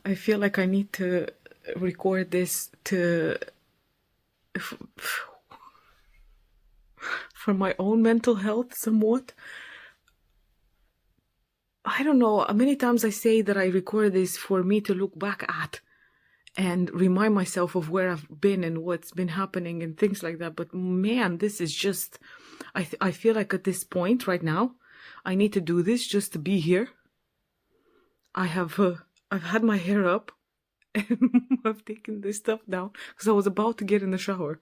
I feel like I need to record this for my own mental health somewhat. I don't know, many times I say that I record this for me to look back at and remind myself of where I've been and what's been happening and things like that. But man, this is just, I feel like at this point right now, I need to do this just to be here. I've had my hair up and I've taken this stuff down because I was about to get in the shower.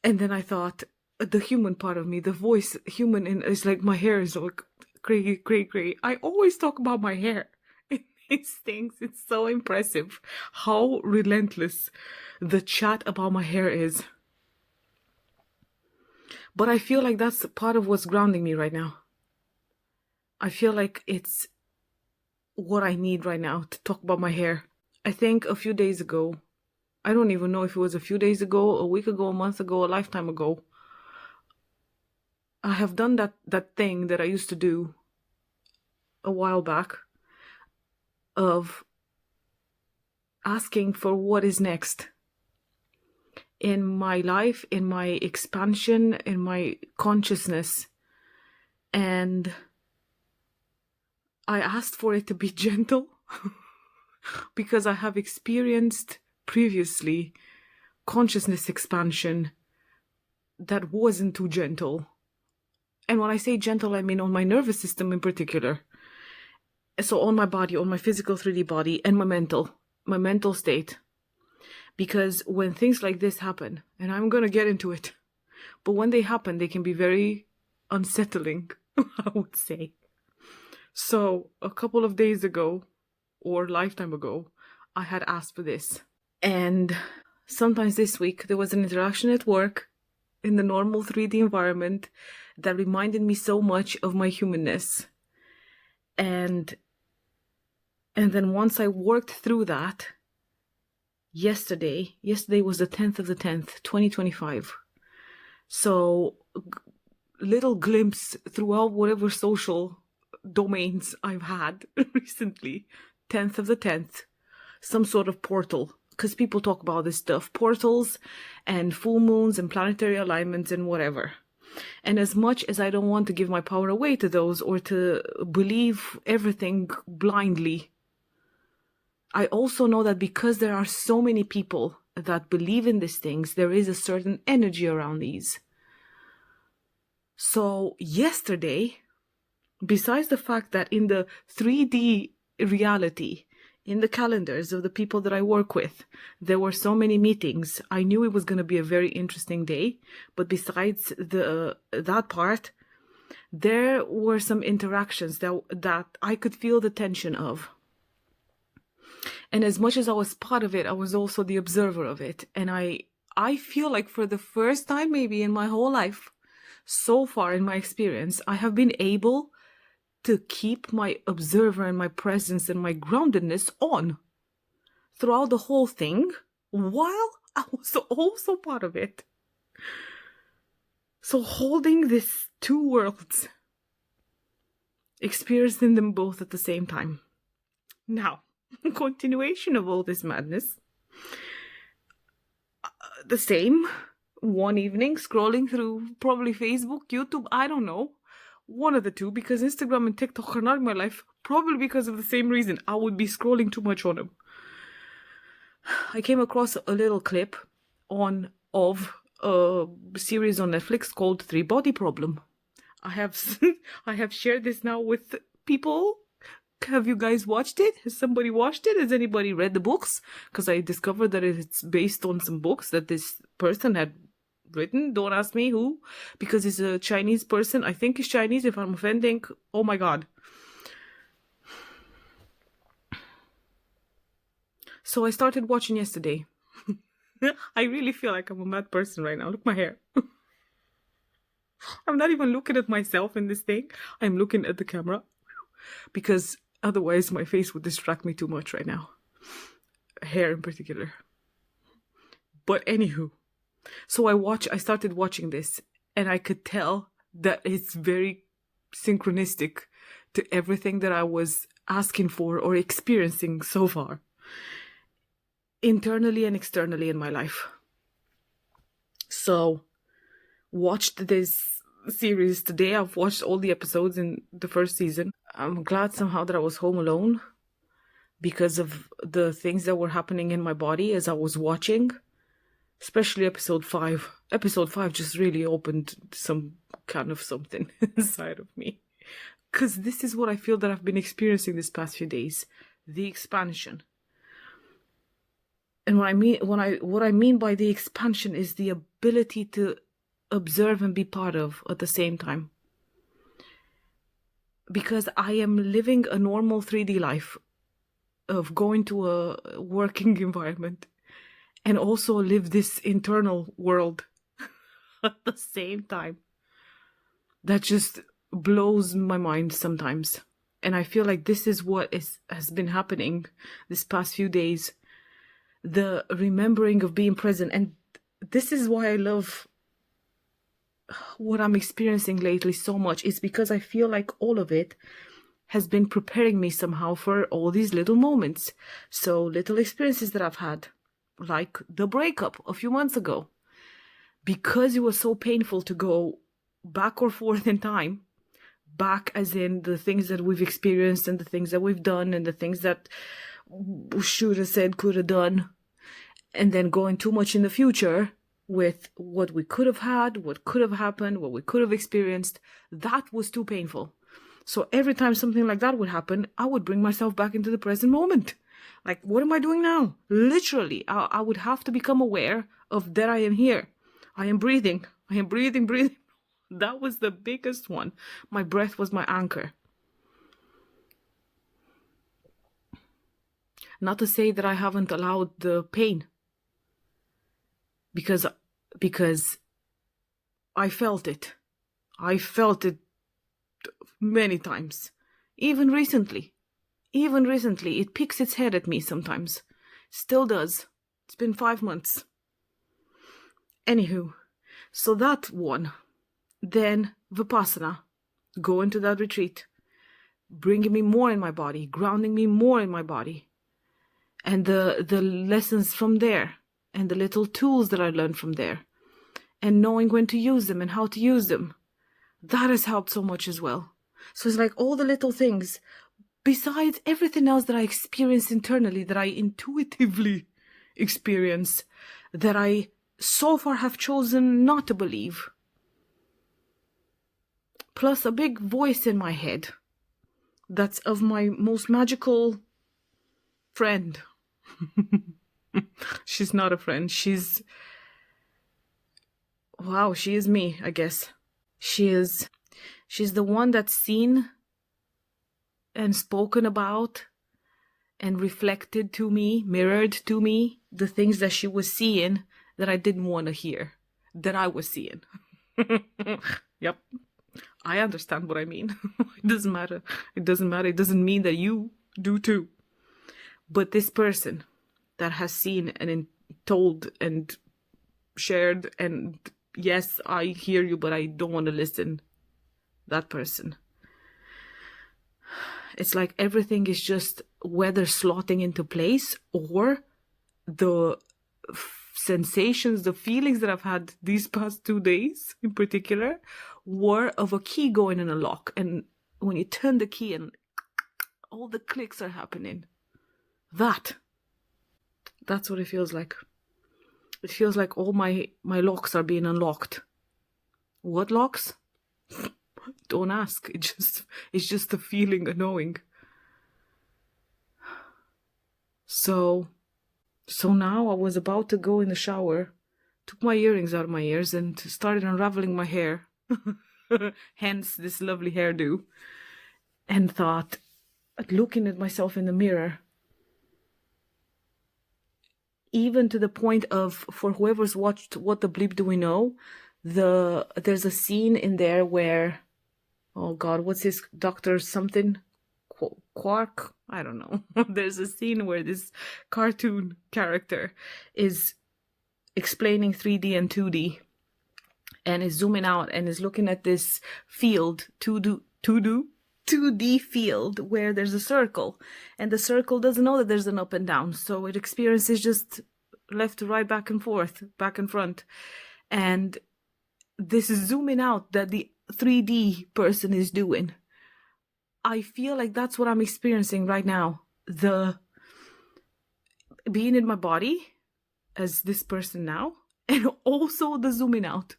And then I thought, the human part of me, the voice, human, is like, my hair is like gray. I always talk about my hair in these things. It's so impressive how relentless the chat about my hair is. But I feel like that's part of what's grounding me right now. I feel like it's what I need right now to talk about my hair. I think a few days ago, I don't even know if it was a few days ago, a week ago, a month ago, a lifetime ago, I have done that thing that I used to do a while back of asking for what is next in my life, in my expansion, in my consciousness. And I asked for it to be gentle because I have experienced previously consciousness expansion that wasn't too gentle. And when I say gentle, I mean on my nervous system in particular. So on my body, on my physical 3D body, and my mental state. Because when things like this happen, and I'm going to get into it, but when they happen, they can be very unsettling, I would say. So a couple of days ago, or lifetime ago, I had asked for this. And sometimes this week, there was an interaction at work in the normal 3D environment that reminded me so much of my humanness. And then once I worked through that, yesterday was the 10th of the 10th, 2025. So little glimpse throughout whatever social domains I've had recently, 10th of the 10th, some sort of portal. Because people talk about this stuff, portals and full moons and planetary alignments and whatever. And as much as I don't want to give my power away to those or to believe everything blindly, I also know that because there are so many people that believe in these things, there is a certain energy around these. So yesterday, besides the fact that in the 3D reality, in the calendars of the people that I work with, there were so many meetings. I knew it was going to be a very interesting day. But besides that part, there were some interactions that I could feel the tension of. And as much as I was part of it, I was also the observer of it. And I feel like for the first time maybe in my whole life, so far in my experience, I have been able to keep my observer and my presence and my groundedness on throughout the whole thing while I was also part of it. So holding these two worlds, experiencing them both at the same time. Now, continuation of all this madness. The same, one evening, scrolling through probably Facebook, YouTube, I don't know. One of the two, because Instagram and TikTok are not in my life, probably because of the same reason. I would be scrolling too much on them. I came across a little clip of a series on Netflix called Three Body Problem. I have shared this now with people. Have you guys watched it? Has somebody watched it? Has anybody read the books? Because I discovered that it's based on some books that this person had written. Don't ask me who, because he's a Chinese person. I think he's Chinese. If I'm offending, oh my god. So I started watching yesterday. I really feel like I'm a mad person right now. Look at my hair. I'm not even looking at myself in this thing. I'm looking at the camera because otherwise my face would distract me too much right now. Hair in particular. But anywho, so I started watching this, and I could tell that it's very synchronistic to everything that I was asking for or experiencing so far, internally and externally in my life. So, watched this series today. I've watched all the episodes in the first season. I'm glad somehow that I was home alone because of the things that were happening in my body as I was watching, especially episode 5. Episode 5 just really opened some kind of something inside of me. Because this is what I feel that I've been experiencing this past few days. The expansion. And what I mean by the expansion is the ability to observe and be part of at the same time. Because I am living a normal 3D life of going to a working environment and also live this internal world at the same time. That just blows my mind sometimes. And I feel like this is what has been happening this past few days. The remembering of being present. And this is why I love what I'm experiencing lately so much. It's because I feel like all of it has been preparing me somehow for all these little moments. So little experiences that I've had, like the breakup a few months ago. Because it was so painful to go back or forth in time, back as in the things that we've experienced and the things that we've done and the things that should have said, could have done, and then going too much in the future with what we could have had, what could have happened, what we could have experienced. That was too painful. So every time something like that would happen, I would bring myself back into the present moment. Like, what am I doing now? Literally, I would have to become aware of that I am here. I am breathing. I am breathing. That was the biggest one. My breath was my anchor. Not to say that I haven't allowed the pain. Because I felt it. I felt it many times. Even recently, it picks its head at me sometimes. Still does. It's been 5 months. Anywho, so that one. Then Vipassana. Go into that retreat. Bringing me more in my body. Grounding me more in my body. And the lessons from there. And the little tools that I learned from there. And knowing when to use them and how to use them. That has helped so much as well. So it's like all the little things, besides everything else that I experience internally, that I intuitively experience, that I so far have chosen not to believe. Plus a big voice in my head that's of my most magical friend. She's not a friend. She is me, I guess. She's the one that's seen and spoken about and reflected to me, mirrored to me, the things that she was seeing that I didn't want to hear, that I was seeing. Yep. I understand what I mean. It doesn't matter. It doesn't mean that you do too. But this person that has seen and told and shared and yes, I hear you, but I don't want to listen. That person. It's like everything is just whether slotting into place or the sensations, the feelings that I've had these past 2 days in particular were of a key going in a lock. And when you turn the key and all the clicks are happening. That's what it feels like. It feels like all my locks are being unlocked. What locks? Don't ask. It's just a feeling, a knowing. So now I was about to go in the shower, took my earrings out of my ears and started unraveling my hair. Hence this lovely hairdo. And thought, looking at myself in the mirror, even to the point of, for whoever's watched What the Bleep Do We Know, there's a scene in there where, oh God, what's his Dr. something? Quark? I don't know. There's a scene where this cartoon character is explaining 3D and 2D and is zooming out and is looking at this field, 2D, 2D field where there's a circle, and the circle doesn't know that there's an up and down, so it experiences just left to right, back and forth, back and front. And this zooming out that the 3D person is doing, I feel like that's what I'm experiencing right now. The being in my body as this person now, and also the zooming out.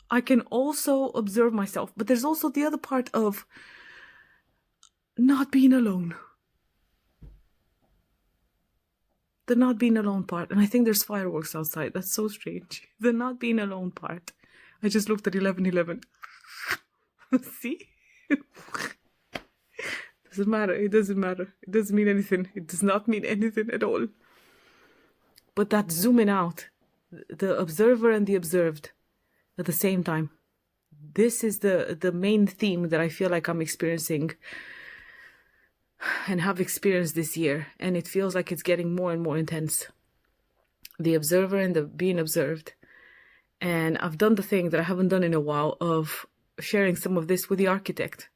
I can also observe myself, but there's also the other part of not being alone. The not being alone part. And I think there's fireworks outside. That's so strange. The not being alone part. I just looked at 11:11. See? Doesn't matter. It doesn't matter. It doesn't mean anything. It does not mean anything at all. But that zooming out, the observer and the observed at the same time. This is the main theme that I feel like I'm experiencing and have experienced this year. And it feels like it's getting more and more intense. The observer and the being observed. And I've done the thing that I haven't done in a while of sharing some of this with the architect.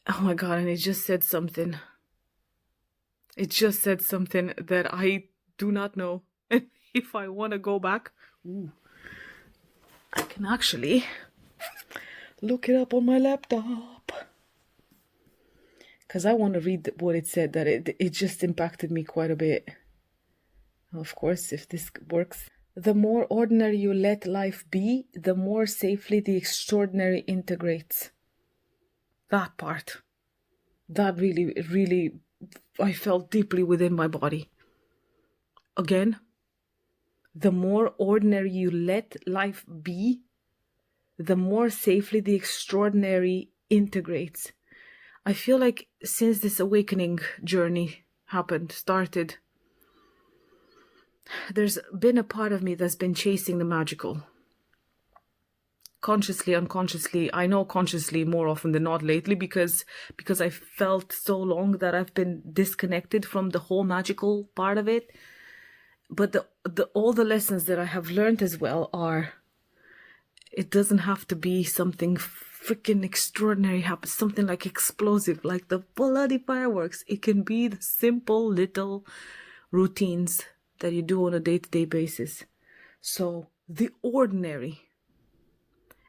Oh my God, and it just said something. It just said something that I do not know. And if I want to go back, I can actually look it up on my laptop. Because I want to read what it said, that it just impacted me quite a bit. Of course, if this works. The more ordinary you let life be, the more safely the extraordinary integrates. That part. That really, I felt deeply within my body. Again, the more ordinary you let life be, the more safely the extraordinary integrates. I feel like since this awakening journey started, there's been a part of me that's been chasing the magical. Consciously, unconsciously, I know consciously more often than not lately because I felt so long that I've been disconnected from the whole magical part of it. But all the lessons that I have learned as well are, it doesn't have to be something freaking extraordinary happen, something like explosive, like the bloody fireworks. It can be the simple little routines that you do on a day-to-day basis. So the ordinary.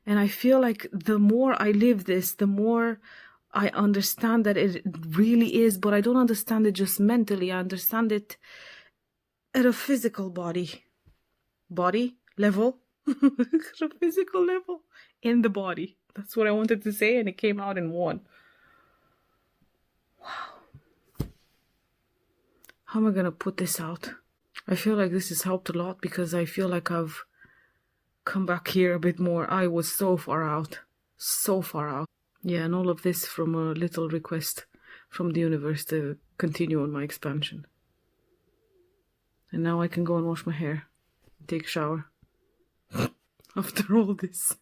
And I feel like the more I live this, the more I understand that it really is, but I don't understand it just mentally. I understand it at a physical body level, at a physical level in the body. That's what I wanted to say, and it came out in one. Wow. How am I gonna put this out? I feel like this has helped a lot because I feel like I've come back here a bit more. I was so far out. Yeah, and all of this from a little request from the universe to continue on my expansion. And now I can go and wash my hair and take a shower after all this.